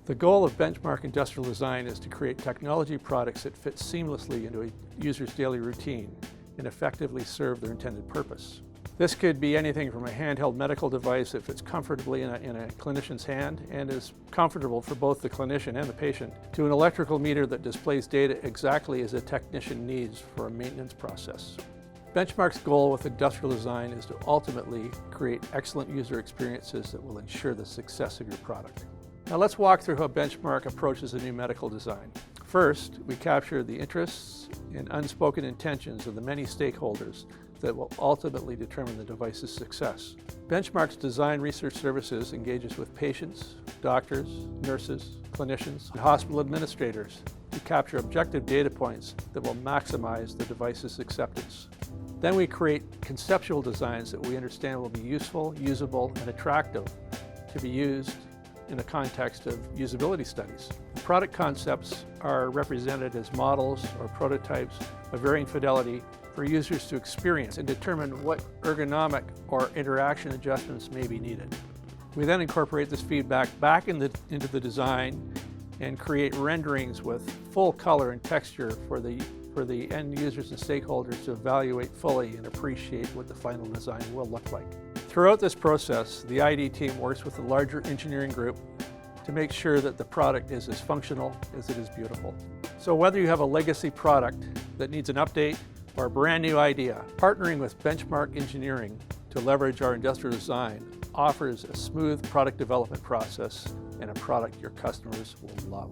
The goal of Benchmark Industrial Design is to create technology products that fit seamlessly into a user's daily routine and effectively serve their intended purpose. This could be anything from a handheld medical device that fits comfortably in a clinician's hand and is comfortable for both the clinician and the patient, to an electrical meter that displays data exactly as a technician needs for a maintenance process. Benchmark's goal with industrial design is to ultimately create excellent user experiences that will ensure the success of your product. Now let's walk through how Benchmark approaches a new medical design. First, we capture the interests and unspoken intentions of the many stakeholders that will ultimately determine the device's success. Benchmark's design research services engages with patients, doctors, nurses, clinicians, and hospital administrators to capture objective data points that will maximize the device's acceptance. Then we create conceptual designs that we understand will be useful, usable, and attractive to be used in the context of usability studies. Product concepts are represented as models or prototypes of varying fidelity for users to experience and determine what ergonomic or interaction adjustments may be needed. We then incorporate this feedback back into the design and create renderings with full color and texture for the end users and stakeholders to evaluate fully and appreciate what the final design will look like. Throughout this process, the ID team works with the larger engineering group to make sure that the product is as functional as it is beautiful. So whether you have a legacy product that needs an update or a brand new idea, partnering with Benchmark Engineering to leverage our industrial design offers a smooth product development process and a product your customers will love.